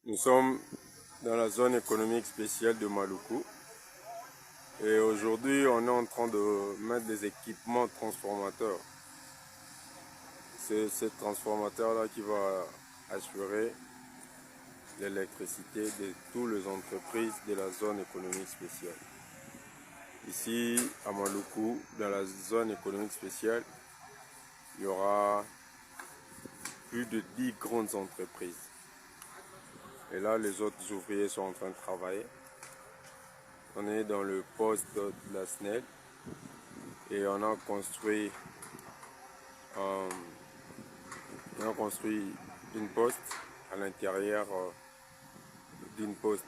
Nous sommes dans la zone économique spéciale de Maluku et aujourd'hui on est en train de mettre des équipements transformateurs. C'est ce transformateur là qui va assurer l'électricité de toutes les entreprises de la zone économique spéciale. Ici à Maluku, dans la zone économique spéciale, il y aura plus de 10 grandes entreprises. Et là, les autres ouvriers sont en train de travailler. On est dans le poste de la SNEL et on a construit une poste à l'intérieur d'une poste.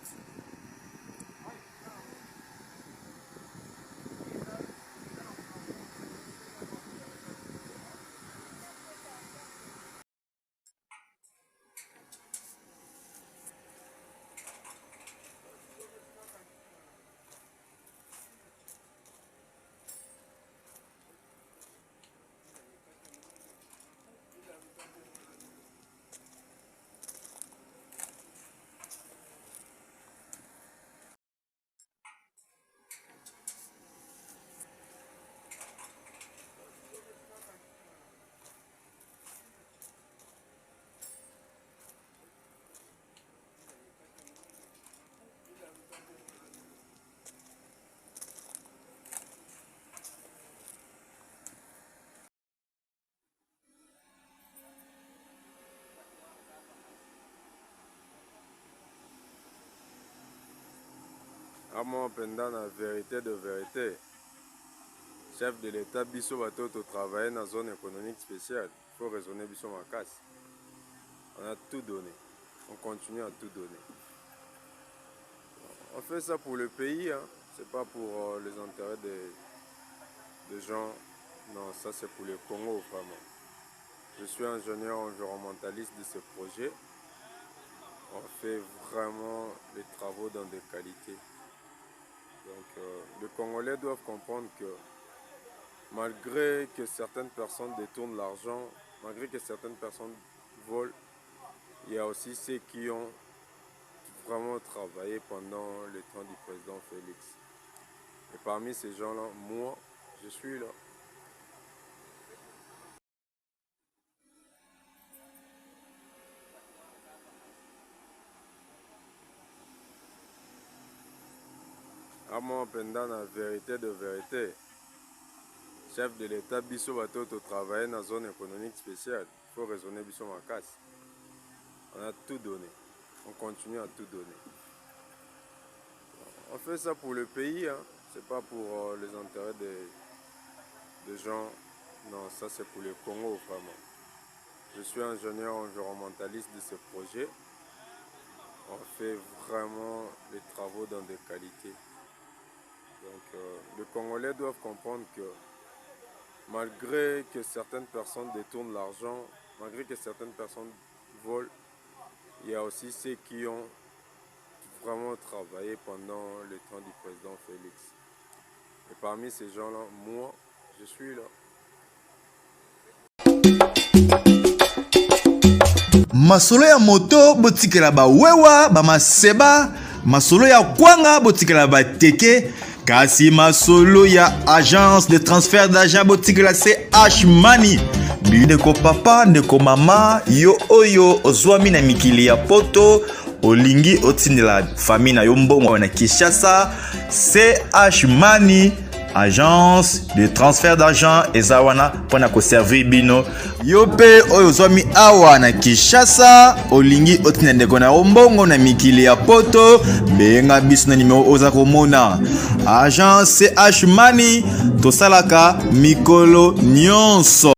Amo pendant la vérité de vérité, chef de l'État biso bato travailler dans la zone économique spéciale. Il faut raisonner biso ma casse. On a tout donné. On continue à tout donner. On fait ça pour le pays, hein. C'est pas pour les intérêts des gens. Non, ça c'est pour le Congo vraiment. Je suis ingénieur environnementaliste de ce projet. On fait vraiment les travaux dans des qualités. Donc les Congolais doivent comprendre que malgré que certaines personnes détournent l'argent, malgré que certaines personnes volent, il y a aussi ceux qui ont vraiment travaillé pendant le temps du président Félix. Et parmi ces gens-là, moi, je suis là. Amo pendant la vérité de vérité, chef de l'État biso bato travailler dans la zone économique spéciale. Il faut raisonner biso ma casse. On a tout donné. On continue à tout donner. On fait ça pour le pays, hein. C'est pas pour les intérêts des gens. Non, ça c'est pour le Congo vraiment. Je suis ingénieur environnementaliste de ce projet. On fait vraiment les travaux dans des qualités. Donc les Congolais doivent comprendre que malgré que certaines personnes détournent l'argent, malgré que certaines personnes volent, il y a aussi ceux qui ont vraiment travaillé pendant le temps du président Félix. Et parmi ces gens-là, moi, je suis là. Masolo ya moto botikela ba wewa ba maseba, masolo ya kwanga botikela ba teke, kasi masolo ya agence de transfert d'argent botikela c'est H-Money. Ndeko papa, ndeko mama, yo oyo ozwami na mikili ya poto, olingi otindela famille na yo mbongo na Kinshasa, c'est H-Money. Agence de transfert d'argent ezawana pona ko servir bino yope oyo zwami awa na Kinshasa olingi otina ndeko na mbongo na mikili ya poto benga biso na numéro oza komona. Agence H-Money tosalaka mikolo nyonso.